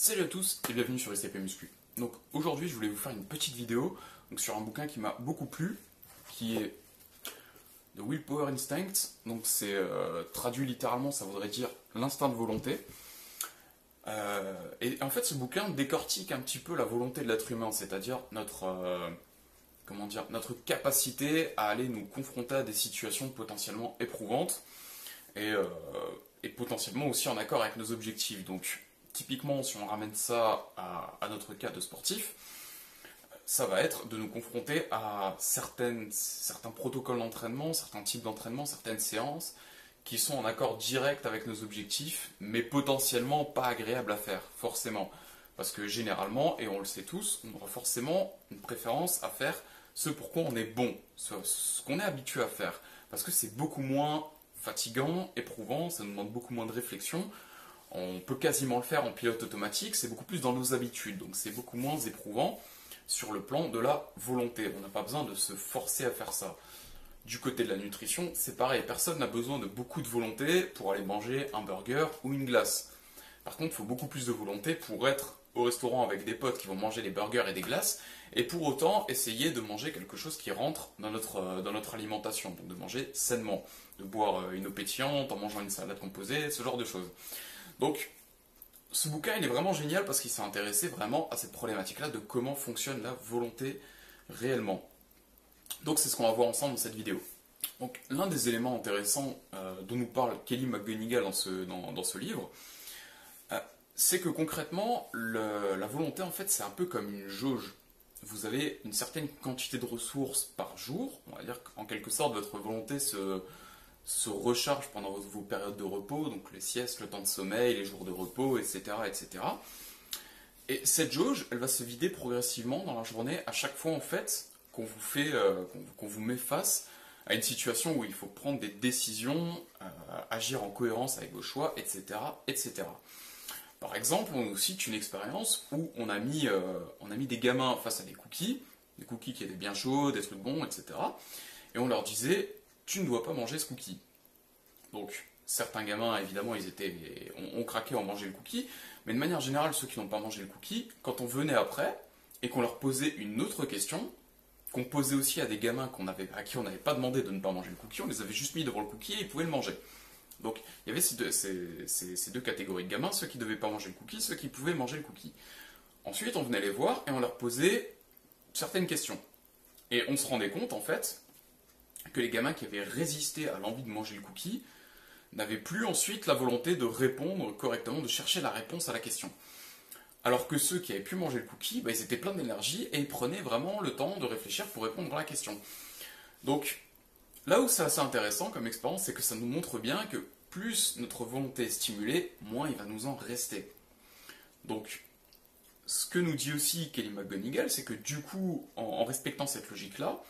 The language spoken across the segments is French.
Salut à tous et bienvenue sur SCP Muscu. Donc aujourd'hui je voulais vous faire une petite vidéo sur un bouquin qui m'a beaucoup plu, qui est The Willpower Instinct. Donc c'est traduit littéralement, ça voudrait dire l'instinct de volonté. Et en fait ce bouquin décortique un petit peu la volonté de l'être humain, c'est-à-dire notre capacité à aller nous confronter à des situations potentiellement éprouvantes et potentiellement aussi en accord avec nos objectifs. Donc typiquement, si on ramène ça à notre cas de sportif, ça va être de nous confronter à certains protocoles d'entraînement, certains types d'entraînement, certaines séances qui sont en accord direct avec nos objectifs, mais potentiellement pas agréables à faire, forcément. Parce que généralement, et on le sait tous, on aura forcément une préférence à faire ce pour quoi on est bon, ce qu'on est habitué à faire. Parce que c'est beaucoup moins fatigant, éprouvant, ça nous demande beaucoup moins de réflexion. On peut quasiment le faire en pilote automatique, c'est beaucoup plus dans nos habitudes, donc c'est beaucoup moins éprouvant sur le plan de la volonté. On n'a pas besoin de se forcer à faire ça. Du côté de la nutrition, c'est pareil, personne n'a besoin de beaucoup de volonté pour aller manger un burger ou une glace. Par contre, il faut beaucoup plus de volonté pour être au restaurant avec des potes qui vont manger des burgers et des glaces, et pour autant essayer de manger quelque chose qui rentre dans notre alimentation, donc de manger sainement, de boire une eau pétillante en mangeant une salade composée, ce genre de choses. Donc, ce bouquin, il est vraiment génial parce qu'il s'est intéressé vraiment à cette problématique-là de comment fonctionne la volonté réellement. Donc, c'est ce qu'on va voir ensemble dans cette vidéo. Donc, l'un des éléments intéressants dont nous parle Kelly McGonigal dans ce livre, c'est que concrètement, la volonté, en fait, c'est un peu comme une jauge. Vous avez une certaine quantité de ressources par jour. On va dire qu'en quelque sorte, votre volonté se recharge pendant vos périodes de repos, donc les siestes, le temps de sommeil, les jours de repos, etc., etc. Et cette jauge, elle va se vider progressivement dans la journée à chaque fois en fait qu'on vous met face à une situation où il faut prendre des décisions, agir en cohérence avec vos choix, etc., etc. Par exemple, on cite une expérience où on a mis des gamins face à des cookies qui étaient bien chauds, des trucs bons, etc. Et on leur disait tu ne dois pas manger ce cookie. Donc, certains gamins, évidemment, ont craqué en mangeant le cookie, mais de manière générale, ceux qui n'ont pas mangé le cookie, quand on venait après, et qu'on leur posait une autre question, qu'on posait aussi à des gamins à qui on n'avait pas demandé de ne pas manger le cookie, on les avait juste mis devant le cookie et ils pouvaient le manger. Donc, il y avait ces deux catégories de gamins, ceux qui ne devaient pas manger le cookie, ceux qui pouvaient manger le cookie. Ensuite, on venait les voir et on leur posait certaines questions. Et on se rendait compte, en fait, que les gamins qui avaient résisté à l'envie de manger le cookie n'avaient plus ensuite la volonté de répondre correctement, de chercher la réponse à la question. Alors que ceux qui avaient pu manger le cookie, ils étaient pleins d'énergie et ils prenaient vraiment le temps de réfléchir pour répondre à la question. Donc, là où c'est assez intéressant comme expérience, c'est que ça nous montre bien que plus notre volonté est stimulée, moins il va nous en rester. Donc, ce que nous dit aussi Kelly McGonigal, c'est que du coup, en respectant cette logique-là,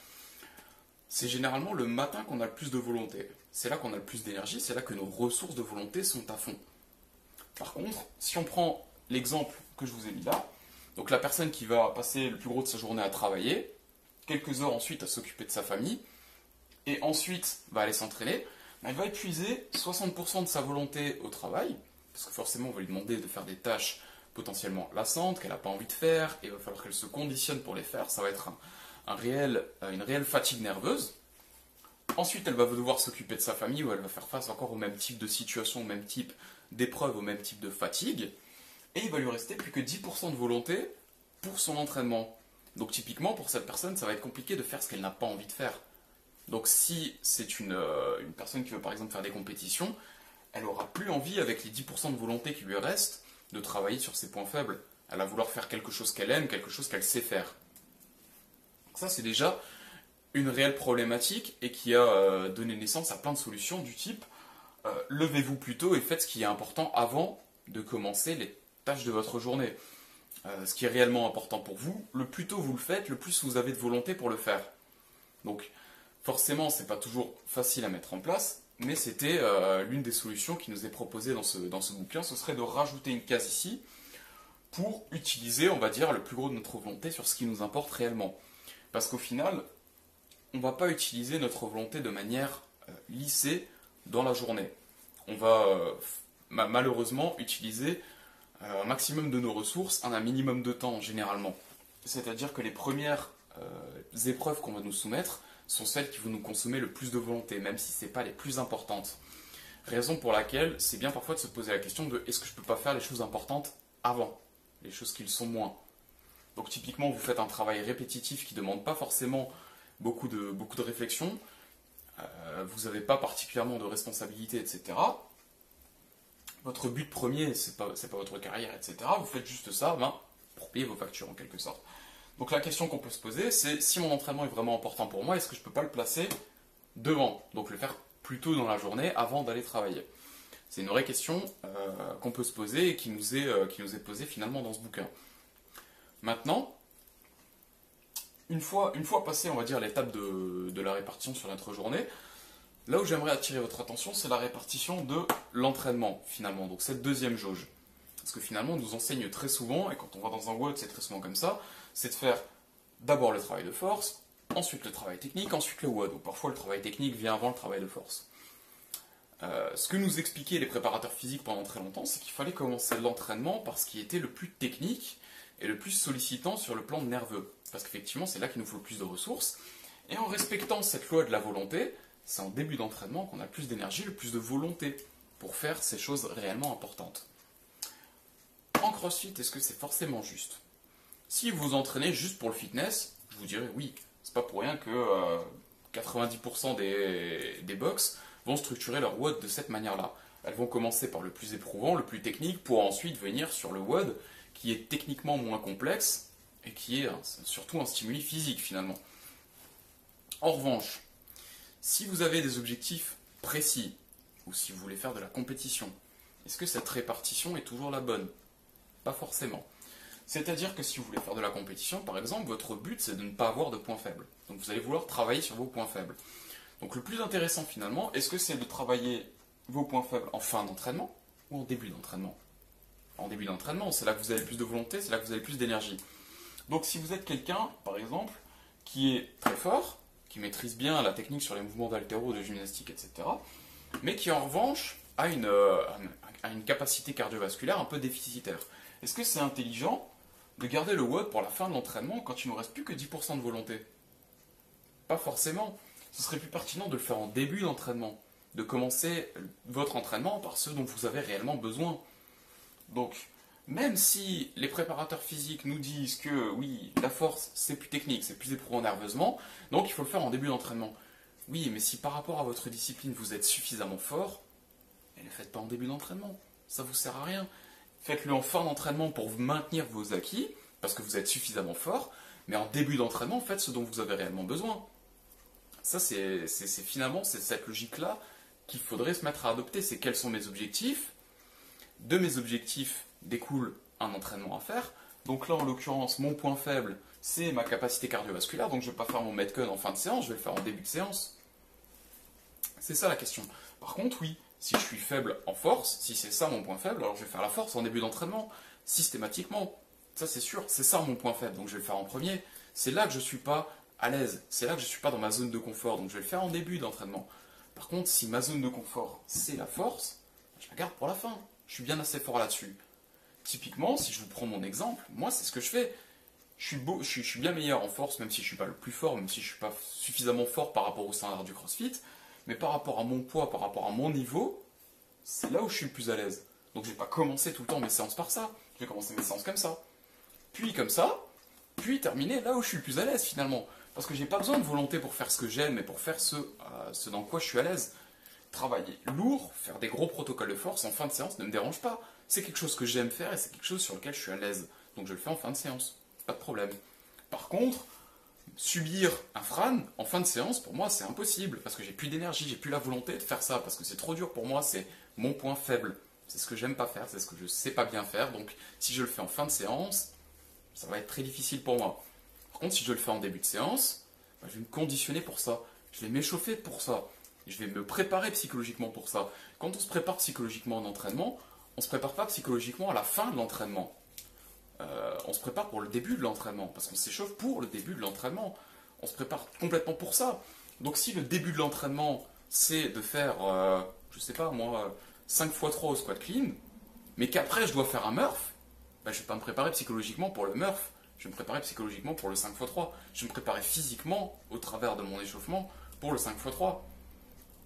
c'est généralement le matin qu'on a le plus de volonté. C'est là qu'on a le plus d'énergie, c'est là que nos ressources de volonté sont à fond. Par contre, si on prend l'exemple que je vous ai mis là, donc la personne qui va passer le plus gros de sa journée à travailler, quelques heures ensuite à s'occuper de sa famille, et ensuite va aller s'entraîner, elle va épuiser 60% de sa volonté au travail, parce que forcément on va lui demander de faire des tâches potentiellement lassantes, qu'elle n'a pas envie de faire, et il va falloir qu'elle se conditionne pour les faire, ça va être une réelle fatigue nerveuse. Ensuite, elle va devoir s'occuper de sa famille, où elle va faire face encore au même type de situation, au même type d'épreuve, au même type de fatigue. Et il va lui rester plus que 10% de volonté pour son entraînement. Donc typiquement, pour cette personne, ça va être compliqué de faire ce qu'elle n'a pas envie de faire. Donc si c'est une personne qui veut par exemple faire des compétitions, elle aura plus envie, avec les 10% de volonté qui lui restent, de travailler sur ses points faibles. Elle va vouloir faire quelque chose qu'elle aime, quelque chose qu'elle sait faire. Ça, c'est déjà une réelle problématique et qui a donné naissance à plein de solutions du type levez-vous plus tôt et faites ce qui est important avant de commencer les tâches de votre journée. Ce qui est réellement important pour vous, le plus tôt vous le faites, le plus vous avez de volonté pour le faire. Donc, forcément, c'est pas toujours facile à mettre en place, mais c'était l'une des solutions qui nous est proposée dans ce bouquin, ce serait de rajouter une case ici pour utiliser, on va dire, le plus gros de notre volonté sur ce qui nous importe réellement. Parce qu'au final, on ne va pas utiliser notre volonté de manière lissée dans la journée. On va malheureusement utiliser un maximum de nos ressources en un minimum de temps, généralement. C'est-à-dire que les premières épreuves qu'on va nous soumettre sont celles qui vont nous consommer le plus de volonté, même si ce n'est pas les plus importantes. Raison pour laquelle c'est bien parfois de se poser la question de est-ce que je ne peux pas faire les choses importantes avant, les choses qui le sont moins. Donc typiquement, vous faites un travail répétitif qui ne demande pas forcément beaucoup de réflexion, vous n'avez pas particulièrement de responsabilité, etc. Votre but premier, c'est pas votre carrière, etc. Vous faites juste ça pour payer vos factures en quelque sorte. Donc la question qu'on peut se poser, c'est si mon entraînement est vraiment important pour moi, est-ce que je ne peux pas le placer devant? Donc le faire plus tôt dans la journée avant d'aller travailler. C'est une vraie question qu'on peut se poser et qui nous est posée finalement dans ce bouquin. Maintenant, une fois passé, on va dire, l'étape de la répartition sur notre journée, là où j'aimerais attirer votre attention, c'est la répartition de l'entraînement, finalement. Donc cette deuxième jauge. Parce que finalement, on nous enseigne très souvent, et quand on va dans un WOD, c'est très souvent comme ça, c'est de faire d'abord le travail de force, ensuite le travail technique, ensuite le WOD. Donc parfois, le travail technique vient avant le travail de force. Ce que nous expliquaient les préparateurs physiques pendant très longtemps, c'est qu'il fallait commencer l'entraînement par ce qui était le plus technique et le plus sollicitant sur le plan nerveux. Parce qu'effectivement, c'est là qu'il nous faut le plus de ressources. Et en respectant cette loi de la volonté, c'est en début d'entraînement qu'on a le plus d'énergie, le plus de volonté pour faire ces choses réellement importantes. En CrossFit, est-ce que c'est forcément juste? Si vous vous entraînez juste pour le fitness, je vous dirais oui. C'est pas pour rien que 90% des box vont structurer leur WOD de cette manière-là. Elles vont commencer par le plus éprouvant, le plus technique, pour ensuite venir sur le WOD qui est techniquement moins complexe et qui est surtout un stimuli physique finalement. En revanche, si vous avez des objectifs précis, ou si vous voulez faire de la compétition, est-ce que cette répartition est toujours la bonne? Pas forcément. C'est-à-dire que si vous voulez faire de la compétition, par exemple, votre but c'est de ne pas avoir de points faibles. Donc vous allez vouloir travailler sur vos points faibles. Donc le plus intéressant finalement, est-ce que c'est de travailler vos points faibles en fin d'entraînement ou en début d'entraînement? En début d'entraînement, c'est là que vous avez le plus de volonté, c'est là que vous avez le plus d'énergie. Donc si vous êtes quelqu'un, par exemple, qui est très fort, qui maîtrise bien la technique sur les mouvements d'haltéro, de gymnastique, etc., mais qui en revanche a une capacité cardiovasculaire un peu déficitaire, est-ce que c'est intelligent de garder le WOD pour la fin de l'entraînement quand il ne nous reste plus que 10% de volonté? Pas forcément. Ce serait plus pertinent de le faire en début d'entraînement, de commencer votre entraînement par ce dont vous avez réellement besoin. Donc, même si les préparateurs physiques nous disent que oui, la force c'est plus technique, c'est plus éprouvant nerveusement, donc il faut le faire en début d'entraînement. Oui, mais si par rapport à votre discipline vous êtes suffisamment fort, ne le faites pas en début d'entraînement, ça vous sert à rien. Faites-le en fin d'entraînement pour maintenir vos acquis, parce que vous êtes suffisamment fort, mais en début d'entraînement, faites ce dont vous avez réellement besoin. Ça, c'est finalement cette logique-là qu'il faudrait se mettre à adopter. C'est quels sont mes objectifs? De mes objectifs découle un entraînement à faire. Donc là, en l'occurrence, mon point faible, c'est ma capacité cardiovasculaire. Donc je ne vais pas faire mon Metcon en fin de séance, je vais le faire en début de séance. C'est ça la question. Par contre, oui, si je suis faible en force, si c'est ça mon point faible, alors je vais faire la force en début d'entraînement, systématiquement. Ça c'est sûr, c'est ça mon point faible, donc je vais le faire en premier. C'est là que je ne suis pas à l'aise, c'est là que je ne suis pas dans ma zone de confort, donc je vais le faire en début d'entraînement. Par contre, si ma zone de confort, c'est la force, je la garde pour la fin. Je suis bien assez fort là-dessus. Typiquement, si je vous prends mon exemple, moi c'est ce que je fais. Je suis bien meilleur en force, même si je ne suis pas le plus fort, même si je ne suis pas suffisamment fort par rapport au standard du CrossFit. Mais par rapport à mon poids, par rapport à mon niveau, c'est là où je suis le plus à l'aise. Donc je vais pas commencer tout le temps mes séances par ça. Je vais commencer mes séances comme ça. Puis comme ça, puis terminer là où je suis le plus à l'aise finalement. Parce que j'ai pas besoin de volonté pour faire ce que j'aime, mais pour faire ce dans quoi je suis à l'aise. Travailler lourd, faire des gros protocoles de force en fin de séance ne me dérange pas. C'est quelque chose que j'aime faire et c'est quelque chose sur lequel je suis à l'aise. Donc je le fais en fin de séance. Pas de problème. Par contre, subir un Fran en fin de séance, pour moi, c'est impossible. Parce que j'ai plus d'énergie, j'ai plus la volonté de faire ça. Parce que c'est trop dur pour moi, c'est mon point faible. C'est ce que j'aime pas faire, c'est ce que je sais pas bien faire. Donc, si je le fais en fin de séance, ça va être très difficile pour moi. Par contre, si je le fais en début de séance, je vais me conditionner pour ça. Je vais m'échauffer pour ça. Je vais me préparer psychologiquement pour ça. Quand on se prépare psychologiquement en entraînement, on ne se prépare pas psychologiquement à la fin de l'entraînement. On se prépare pour le début de l'entraînement, parce qu'on s'échauffe pour le début de l'entraînement. On se prépare complètement pour ça. Donc si le début de l'entraînement, c'est de faire, je sais pas moi, 5 x 3 au squat clean, mais qu'après je dois faire un Murph, bah, je ne vais pas me préparer psychologiquement pour le Murph, je vais me préparer psychologiquement pour le 5x3. Je vais me préparer physiquement, au travers de mon échauffement, pour le 5x3.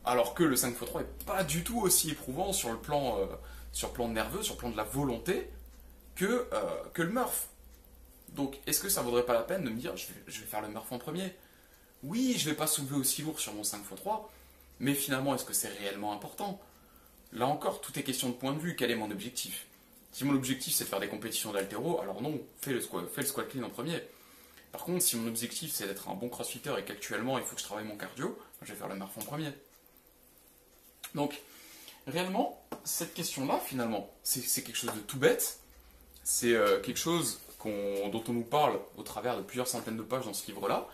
Alors que le 5x3 est pas du tout aussi éprouvant sur le plan nerveux, sur le plan de la volonté, que le Murph. Donc, est-ce que ça vaudrait pas la peine de me dire, je vais faire le Murph en premier? Oui, je vais pas soulever aussi lourd sur mon 5x3, mais finalement, est-ce que c'est réellement important? Là encore, tout est question de point de vue. Quel est mon objectif? Si mon objectif c'est de faire des compétitions d'haltéro, alors non, fais le squat clean en premier. Par contre, si mon objectif c'est d'être un bon crossfitter et qu'actuellement il faut que je travaille mon cardio, je vais faire le Murph en premier. Donc, réellement, cette question-là, finalement, c'est quelque chose de tout bête. C'est quelque chose dont on nous parle au travers de plusieurs centaines de pages dans ce livre-là.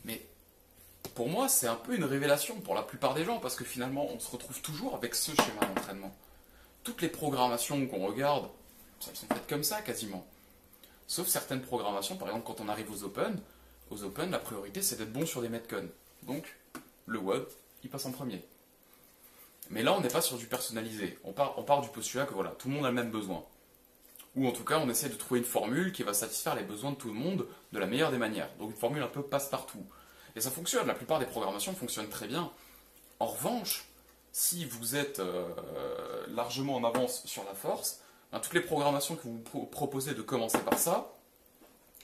Mais pour moi, c'est un peu une révélation pour la plupart des gens, parce que finalement, on se retrouve toujours avec ce schéma d'entraînement. Toutes les programmations qu'on regarde, elles sont faites comme ça quasiment. Sauf certaines programmations, par exemple quand on arrive aux Open, la priorité c'est d'être bon sur des metcons. Donc, le WOD, il passe en premier. Mais là, on n'est pas sur du personnalisé. On part du postulat que voilà, tout le monde a le même besoin. Ou en tout cas, on essaie de trouver une formule qui va satisfaire les besoins de tout le monde de la meilleure des manières. Donc une formule un peu passe-partout. Et ça fonctionne, la plupart des programmations fonctionnent très bien. En revanche, si vous êtes largement en avance sur la force, ben, toutes les programmations que vous proposez de commencer par ça,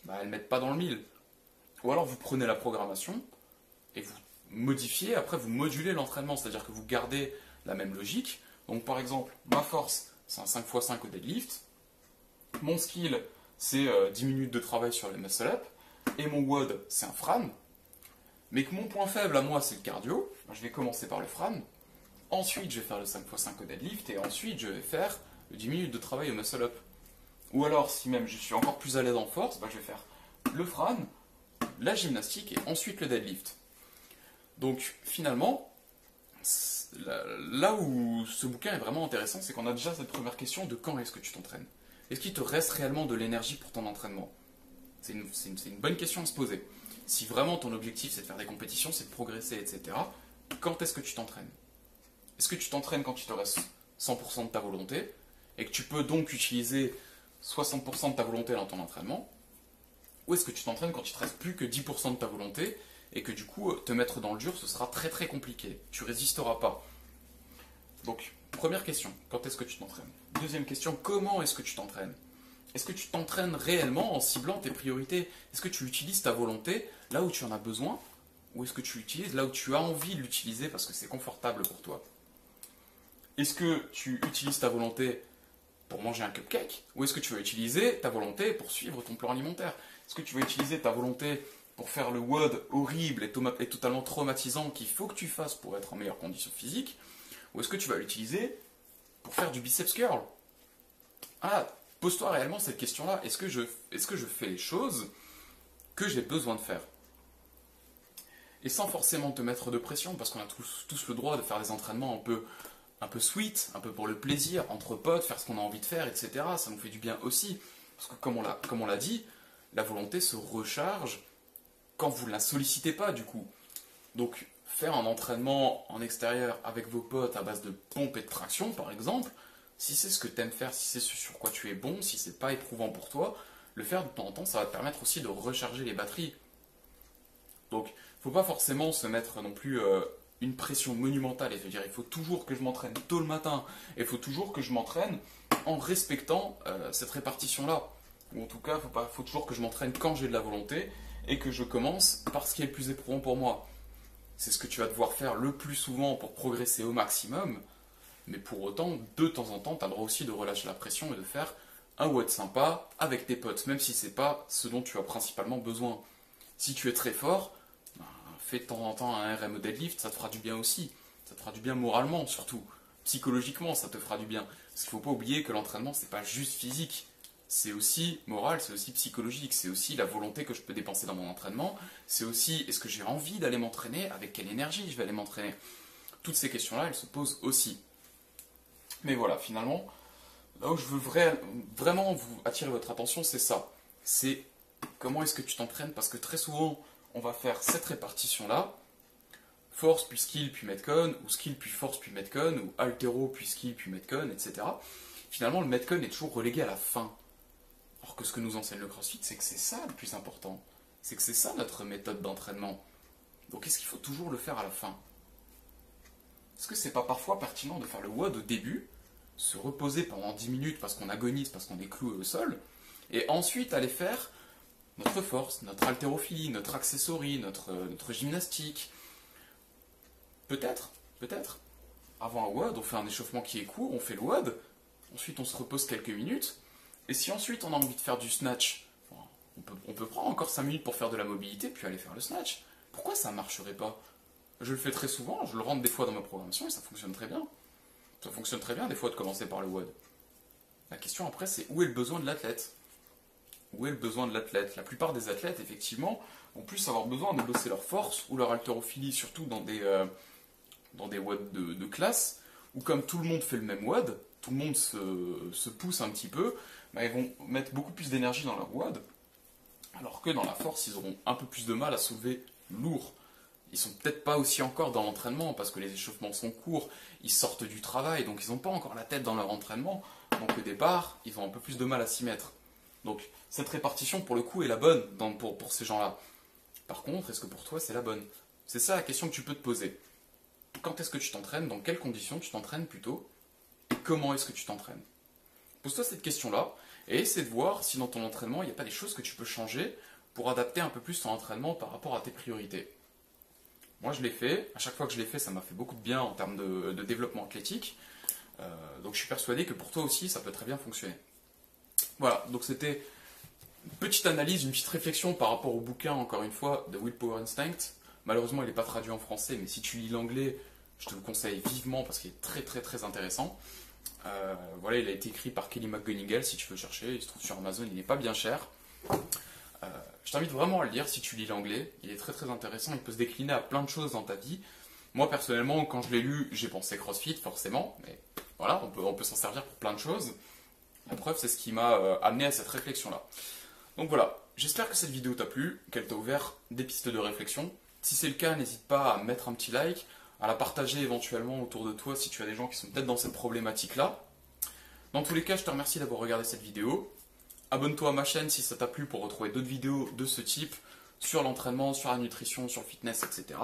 ben, elles ne mettent pas dans le mille. Ou alors vous prenez la programmation et vous modifiez, après vous modulez l'entraînement, c'est-à-dire que vous gardez la même logique. Donc par exemple, ma force, c'est un 5x5 au deadlift. Mon skill, c'est 10 minutes de travail sur les muscle-up. Et mon WOD, c'est un Fran. Mais que mon point faible à moi, c'est le cardio. Je vais commencer par le Fran. Ensuite, je vais faire le 5x5 au deadlift. Et ensuite, je vais faire 10 minutes de travail au muscle-up. Ou alors, si même je suis encore plus à l'aise en force, je vais faire le Fran, la gymnastique et ensuite le deadlift. Donc, finalement, là où ce bouquin est vraiment intéressant, c'est qu'on a déjà cette première question de quand est-ce que tu t'entraînes. Est-ce qu'il te reste réellement de l'énergie pour ton entraînement? C'est une bonne question à se poser. Si vraiment ton objectif c'est de faire des compétitions, c'est de progresser, etc., quand est-ce que tu t'entraînes? Est-ce que tu t'entraînes quand il te reste 100% de ta volonté et que tu peux donc utiliser 60% de ta volonté dans ton entraînement? Ou est-ce que tu t'entraînes quand il te reste plus que 10% de ta volonté et que du coup te mettre dans le dur ce sera très très compliqué, tu résisteras pas? Donc, première question, quand est-ce que tu t'entraînes? Deuxième question, comment est-ce que tu t'entraînes? Est-ce que tu t'entraînes réellement en ciblant tes priorités? Est-ce que tu utilises ta volonté là où tu en as besoin? Ou est-ce que tu l'utilises là où tu as envie de l'utiliser parce que c'est confortable pour toi? Est-ce que tu utilises ta volonté pour manger un cupcake? Ou est-ce que tu vas utiliser ta volonté pour suivre ton plan alimentaire? Est-ce que tu vas utiliser ta volonté pour faire le WOD horrible et totalement traumatisant qu'il faut que tu fasses pour être en meilleure condition physique? Ou est-ce que tu vas l'utiliser pour faire du biceps curl? Ah, pose-toi réellement cette question-là. Est-ce que je fais les choses que j'ai besoin de faire? Et sans forcément te mettre de pression, parce qu'on a tous le droit de faire des entraînements un peu sweet, un peu pour le plaisir, entre potes, faire ce qu'on a envie de faire, etc. Ça nous fait du bien aussi. Parce que comme on l'a dit, la volonté se recharge quand vous ne la sollicitez pas du coup. Donc faire un entraînement en extérieur avec vos potes à base de pompe et de traction par exemple, si c'est ce que tu aimes faire, si c'est ce sur quoi tu es bon, si c'est pas éprouvant pour toi, le faire de temps en temps, ça va te permettre aussi de recharger les batteries. Donc, il ne faut pas forcément se mettre non plus une pression monumentale et se dire il faut toujours que je m'entraîne tôt le matin, et il faut toujours que je m'entraîne en respectant cette répartition-là. Ou en tout cas, il faut toujours que je m'entraîne quand j'ai de la volonté et que je commence par ce qui est le plus éprouvant pour moi. C'est ce que tu vas devoir faire le plus souvent pour progresser au maximum. Mais pour autant, de temps en temps, tu as le droit aussi de relâcher la pression et de faire un WOD sympa avec tes potes, même si c'est pas ce dont tu as principalement besoin. Si tu es très fort, fais de temps en temps un RM deadlift, ça te fera du bien aussi. Ça te fera du bien moralement surtout. Psychologiquement, ça te fera du bien. Parce qu'il ne faut pas oublier que l'entraînement, c'est pas juste physique. C'est aussi moral, c'est aussi psychologique, c'est aussi la volonté que je peux dépenser dans mon entraînement. C'est aussi, est-ce que j'ai envie d'aller m'entraîner? Avec quelle énergie je vais aller m'entraîner? Toutes ces questions-là, elles se posent aussi. Mais voilà, finalement, là où je veux vraiment vous attirer votre attention, c'est ça. C'est comment est-ce que tu t'entraînes? Parce que très souvent, on va faire cette répartition-là. Force puis skill puis metcon, ou skill puis force puis metcon, ou altéro puis skill puis metcon, etc. Finalement, le metcon est toujours relégué à la fin. Alors que ce que nous enseigne le CrossFit, c'est que c'est ça le plus important. C'est que c'est ça notre méthode d'entraînement. Donc est-ce qu'il faut toujours le faire à la fin? Est-ce que c'est pas parfois pertinent de faire le WOD au début, se reposer pendant 10 minutes parce qu'on agonise, parce qu'on est cloué au sol, et ensuite aller faire notre force, notre haltérophilie, notre accessory, notre gymnastique? Peut-être, peut-être. Avant un WOD, on fait un échauffement qui est court, on fait le WOD, ensuite on se repose quelques minutes, et si ensuite on a envie de faire du snatch, on peut prendre encore 5 minutes pour faire de la mobilité, puis aller faire le snatch. Pourquoi ça ne marcherait pas? Je le fais très souvent, je le rentre des fois dans ma programmation et ça fonctionne très bien. Ça fonctionne très bien des fois de commencer par le WOD. La question après c'est où est le besoin de l'athlète? Où est le besoin de l'athlète? La plupart des athlètes effectivement vont plus avoir besoin de bosser leur force ou leur haltérophilie, surtout dans des WOD de classe, où comme tout le monde fait le même WOD, tout le monde se pousse un petit peu, bah, ils vont mettre beaucoup plus d'énergie dans leur WOD, alors que dans la force ils auront un peu plus de mal à soulever lourd. Ils sont peut-être pas aussi encore dans l'entraînement parce que les échauffements sont courts, ils sortent du travail, donc ils n'ont pas encore la tête dans leur entraînement. Donc au départ, ils ont un peu plus de mal à s'y mettre. Donc cette répartition pour le coup est la bonne pour ces gens-là. Par contre, est-ce que pour toi c'est la bonne? C'est ça la question que tu peux te poser. Quand est-ce que tu t'entraînes? Dans quelles conditions tu t'entraînes plutôt? Et comment est-ce que tu t'entraînes? Pose-toi cette question-là et essaie de voir si dans ton entraînement il n'y a pas des choses que tu peux changer pour adapter un peu plus ton entraînement par rapport à tes priorités. Moi, je l'ai fait. À chaque fois que je l'ai fait, ça m'a fait beaucoup de bien en termes de développement athlétique. Donc, je suis persuadé que pour toi aussi, ça peut très bien fonctionner. Voilà, donc c'était une petite analyse, une petite réflexion par rapport au bouquin, encore une fois, de Willpower Instinct. Malheureusement, il n'est pas traduit en français, mais si tu lis l'anglais, je te le conseille vivement parce qu'il est très très très intéressant. Voilà, il a été écrit par Kelly McGonigal, si tu veux chercher. Il se trouve sur Amazon, il n'est pas bien cher. Je t'invite vraiment à le lire si tu lis l'anglais, il est très très intéressant, il peut se décliner à plein de choses dans ta vie. Moi personnellement, quand je l'ai lu, j'ai pensé CrossFit forcément, mais voilà, on peut s'en servir pour plein de choses. La preuve, c'est ce qui m'a amené à cette réflexion-là. Donc voilà, j'espère que cette vidéo t'a plu, qu'elle t'a ouvert des pistes de réflexion. Si c'est le cas, n'hésite pas à mettre un petit like, à la partager éventuellement autour de toi si tu as des gens qui sont peut-être dans cette problématique-là. Dans tous les cas, je te remercie d'avoir regardé cette vidéo. Abonne-toi à ma chaîne si ça t'a plu pour retrouver d'autres vidéos de ce type sur l'entraînement, sur la nutrition, sur le fitness, etc.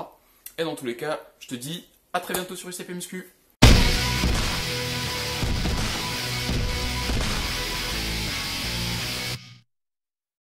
Et dans tous les cas, je te dis à très bientôt sur UCP Muscu.